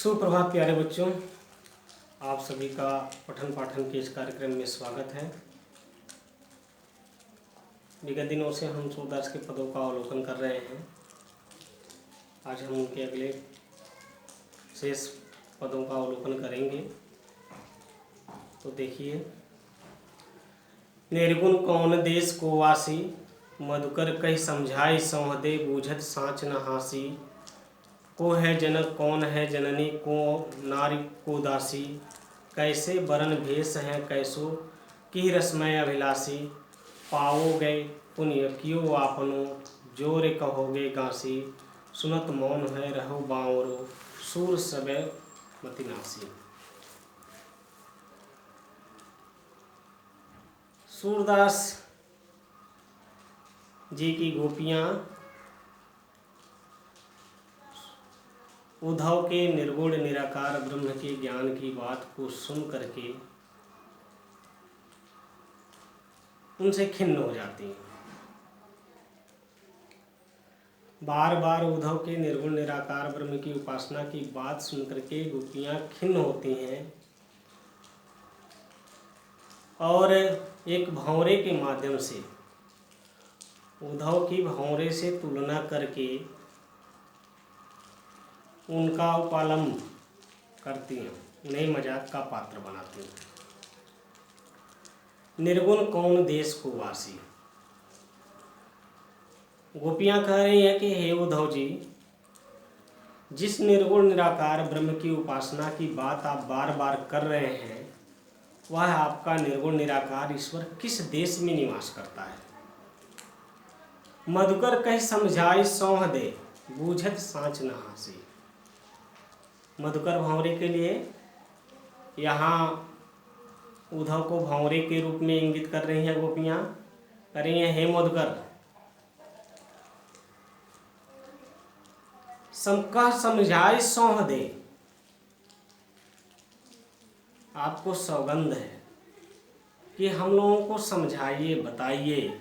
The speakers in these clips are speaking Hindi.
सुप्रभात प्यारे बच्चों, आप सभी का पठन पाठन के इस कार्यक्रम में स्वागत है। विगत दिनों से हम सूरदास के पदों का अवलोकन कर रहे हैं। आज हम उनके अगले शेष पदों का अवलोकन करेंगे। तो देखिए, निर्गुण कौन देश को वासी, मधुकर कहि समझाई संहदे, बूझत साँच न हासी। को है जनक कौन है जननी, को नारी को दासी। कैसे बरन भेष है कैसो, की रसमय अभिलाषी। पाओगे पुण्य कियो आपनो, जोर कहोगे गासी। सुनत मौन है रहो बावरो, सूर सबे मति नासी। सूरदास जी की गोपियाँ उद्धव के निर्गुण निराकार ब्रह्म के ज्ञान की बात को सुन करके उनसे खिन्न हो जाती हैं। बार बार उद्धव के निर्गुण निराकार ब्रह्म की उपासना की बात सुन करके गोपियाँ खिन्न होती हैं और एक भंवरे के माध्यम से उद्धव की भंवरे से तुलना करके उनका उपालम करती हैं, उन्हें मजाक का पात्र बनाती हैं। निर्गुण कौन देश को वासी। गोपियाँ कह रही हैं कि हे उद्धव जी, जिस निर्गुण निराकार ब्रह्म की उपासना की बात आप बार बार कर रहे हैं, वह आपका निर्गुण निराकार ईश्वर किस देश में निवास करता है। मधुकर कहि समझाई सौंह दे, बूझत साँच न हासी। मधुकर भंवरे के लिए यहाँ उद्धव को भंवरे के रूप में इंगित कर रही हैं गोपियाँ। कह रही हैं, हे मधुकर, समझाई सौंह दे। आपको सौगंध है कि हम लोगों को समझाइए, बताइए।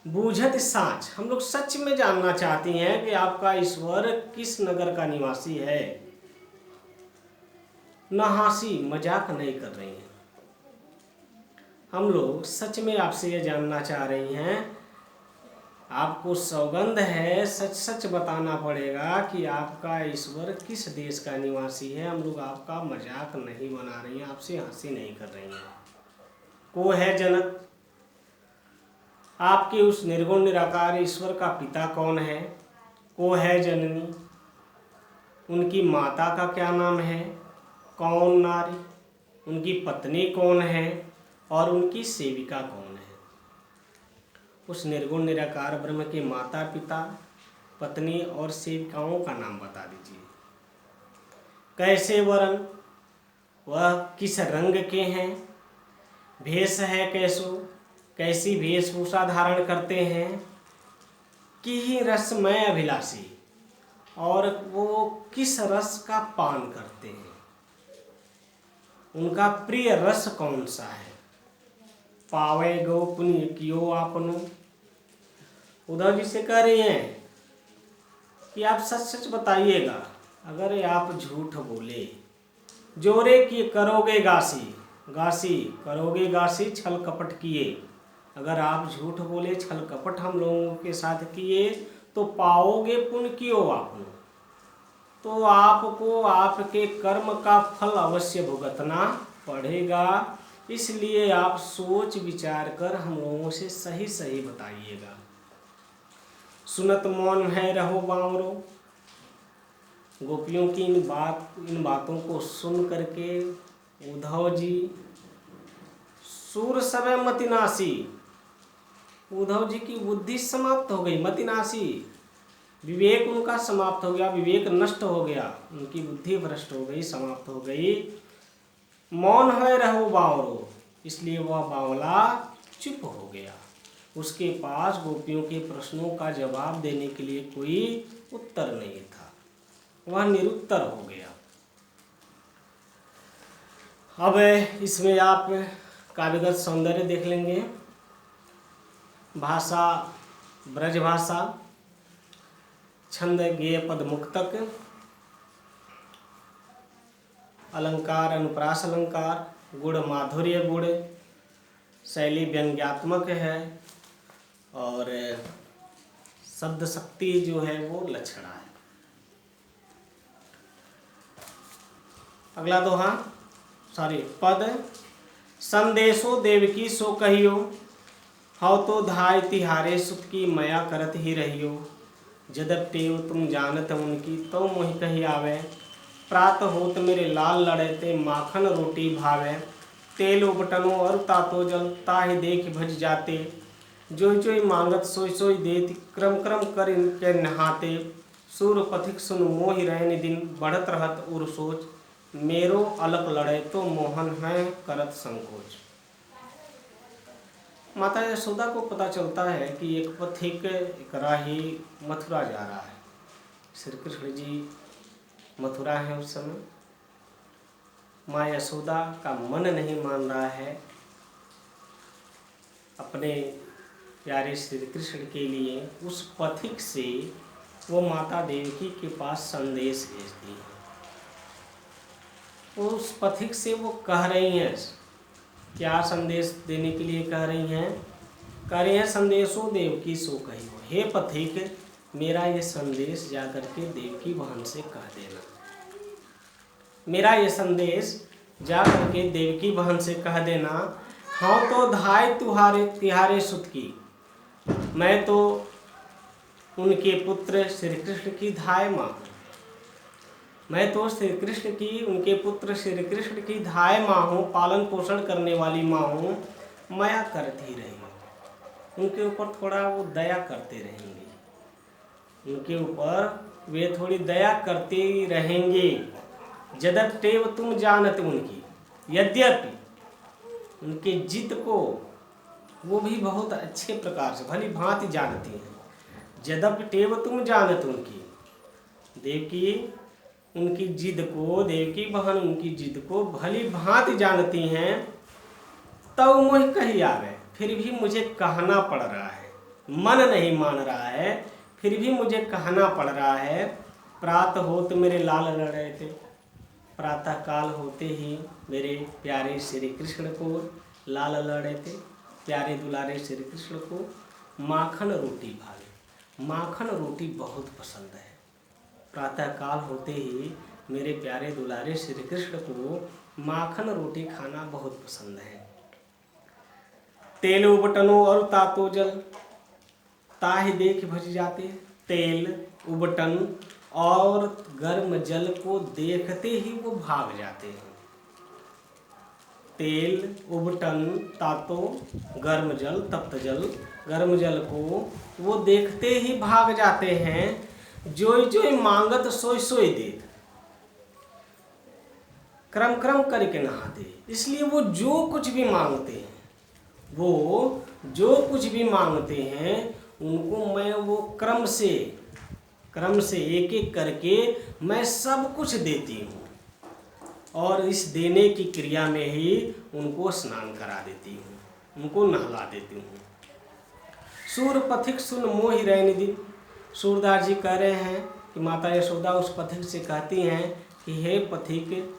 बूझत साँच, हम लोग सच में जानना चाहती हैं कि आपका ईश्वर किस नगर का निवासी है। न हासी, मजाक नहीं कर रही हैं। हम लोग सच में आपसे ये जानना चाह रही हैं। आपको सौगंध है, सच सच बताना पड़ेगा कि आपका ईश्वर किस देश का निवासी है। हम लोग आपका मजाक नहीं बना रही हैं, आपसे हंसी नहीं कर रही हैं। को है जनक, आपके उस निर्गुण निराकार ईश्वर का पिता कौन है। को है जननी, उनकी माता का क्या नाम है। कौन नारी, उनकी पत्नी कौन है और उनकी सेविका कौन है। उस निर्गुण निराकार ब्रह्म के माता पिता, पत्नी और सेविकाओं का नाम बता दीजिए। कैसे वरन, वह किस रंग के हैं। भेष है कैसो, कैसी वेशभूषा धारण करते हैं। कि रसमय अभिलाषी, और वो किस रस का पान करते हैं। उनका प्रिय रस कौन सा है। पावे गो पुण्य कियो आपनो। उद्धव जी से कह रही हैं कि आप सच सच बताइएगा। अगर आप झूठ बोले, जोरे की करोगे गासी, गासी करोगे गासी, छल कपट किए। अगर आप झूठ बोले, छल कपट हम लोगों के साथ किए, तो पाओगे पुण्य कियो आपनो। तो आपको आपके कर्म का फल अवश्य भुगतना पड़ेगा। इसलिए आप सोच विचार कर हम लोगों से सही सही बताइएगा। सुनत मौन है रहो बावरो। गोपियों की इन बातों को सुन करके उद्धव जी सूर सबे मतिनासी, उद्धव जी की बुद्धि समाप्त हो गई। मतिनासी, विवेक उनका समाप्त हो गया, विवेक नष्ट हो गया, उनकी बुद्धि भ्रष्ट हो गई, समाप्त हो गई। मौन है रहो बावरो, इसलिए वह बावला चुप हो गया। उसके पास गोपियों के प्रश्नों का जवाब देने के लिए कोई उत्तर नहीं था, वह निरुत्तर हो गया। अब इसमें आप काव्यगत सौंदर्य देख लेंगे। भाषा ब्रज भाषा, छंद गेय पद मुक्तक, अलंकार अनुप्रास अलंकार, गुण माधुर्य गुण, शैली व्यंग्यात्मक है और शब्द शक्ति जो है वो लक्षणा है। अगला दोहा पद। संदेशो देवकी सो कहियो, हव तो धाय तिहारे सुत की मया करत ही रहियो। जदप टेव तुम जानत उनकी तो मोहि कही आवे। प्रात होत मेरे लाल लड़े ते माखन रोटी भावे। तेल उबटनो और तातो जल ताहि देख भज जाते। जोई जोई मांगत सोई सोई देत क्रम क्रम कर के नहाते। सूर पथिक सुन मोहि रैन दिन बढ़त रहत उर सोच। मेरो अलक लड़े तो मोहन है करत संकोच। माता यशोदा को पता चलता है कि एक पथिक एक राही मथुरा जा रहा है। श्री कृष्ण जी मथुरा है उस समय। माँ यशोदा का मन नहीं मान रहा है अपने प्यारे श्री कृष्ण के लिए। उस पथिक से वो माता देवकी के पास संदेश भेजती है। उस पथिक से वो कह रही हैं, क्या संदेश देने के लिए कह रही हैं? कह रही हैं संदेशो देवकी सो कहियो, हे पथिक मेरा ये संदेश जाकर के देवकी बहन से कह देना। मेरा ये संदेश जा करके देवकी बहन से कह देना। हाँ तो धाय तिहारे सुत की, मैं तो उनके पुत्र श्री कृष्ण की धाय माँ हूँ। मैं तो श्री कृष्ण की उनके पुत्र श्री कृष्ण की धाय माँ हूँ, पालन पोषण करने वाली माँ हूँ। माया करती रहेंगे, उनके ऊपर थोड़ा वो दया करते रहेंगे, उनके ऊपर वे थोड़ी दया करते ही रहेंगे। जदप टेव तुम जानत उनकी, यद्यपि उनके जिद को वो भी बहुत अच्छे प्रकार से भली भांति जानती हैं। जदप टेव तुम जानत उनकी, देवकी उनकी जिद को, देवकी बहन उनकी जिद को भली भांति जानती हैं। तब मोह कही आवे, फिर भी मुझे कहना पड़ रहा है। मन नहीं मान रहा है, फिर भी मुझे कहना पड़ रहा है। प्रात होत मेरे लाल लड़ रहे थे, प्रातः काल होते ही मेरे प्यारे श्री कृष्ण को लाल लड़ रहे थे। प्यारे दुलारे श्री कृष्ण को माखन रोटी भावे, माखन रोटी बहुत पसंद है। प्रातः काल होते ही मेरे प्यारे दुलारे श्री कृष्ण को माखन रोटी खाना बहुत पसंद है। तेल उबटनो और तातो जल ताहि देख भज जाते। तेल उबटन और गर्म जल को देखते ही वो भाग जाते हैं। तेल उबटन तातो गर्म जल, तप्त जल, गर्म जल को वो देखते ही भाग जाते हैं। जोई जोई मांगत सोई सोई देत, क्रम क्रम करके नहाते। इसलिए वो जो कुछ भी मांगते हैं, वो जो कुछ भी मांगते हैं उनको मैं वो क्रम से एक एक करके मैं सब कुछ देती हूँ। और इस देने की क्रिया में ही उनको स्नान करा देती हूँ, उनको नहला देती हूँ। सूर पथिक सुन मोहि रैन दिन। सूरदास जी कह रहे हैं कि माता यशोदा उस पथिक से कहती हैं कि हे पथिक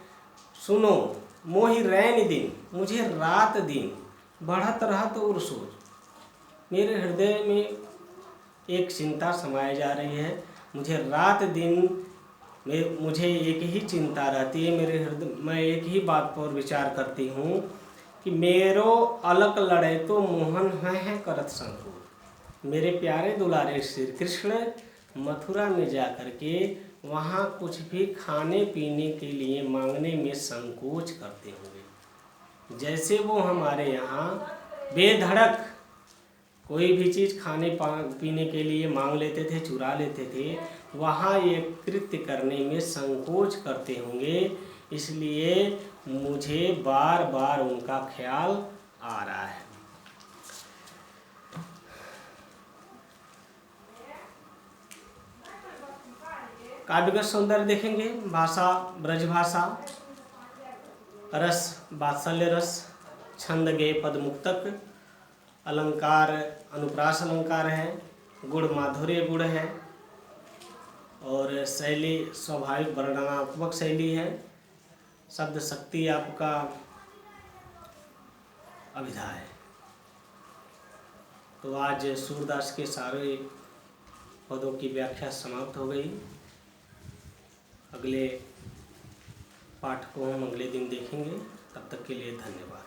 सुनो, मोहि रैन दिन, मुझे रात दिन बढ़त रहत उर सोच। मेरे हृदय में एक चिंता समाई जा रही है। मुझे रात दिन में मुझे एक ही चिंता रहती है मेरे हृदय। मैं एक ही बात पर विचार करती हूँ कि मेरो अलक लड़े तो मोहन है करत संकोच। मेरे प्यारे दुलारे श्री कृष्ण मथुरा में जा कर के वहाँ कुछ भी खाने पीने के लिए मांगने में संकोच करते होंगे। जैसे वो हमारे यहाँ बेधड़क कोई भी चीज़ खाने पीने के लिए मांग लेते थे, चुरा लेते थे, वहाँ ये कृत्य करने में संकोच करते होंगे। इसलिए मुझे बार बार उनका ख्याल आ रहा है। काव्यगत सौंदर्य देखेंगे। भाषा ब्रज भाषा, रस वात्सल्य रस, छंद गेय पद मुक्तक, अलंकार अनुप्रास अलंकार है, गुण माधुर्य गुण है और शैली स्वाभाविक वर्णनात्मक शैली है। शब्द शक्ति आपका अभिधा है। तो आज सूरदास के सारे पदों की व्याख्या समाप्त हो गई। अगले पाठ को हम अगले दिन देखेंगे। तब तक के लिए धन्यवाद।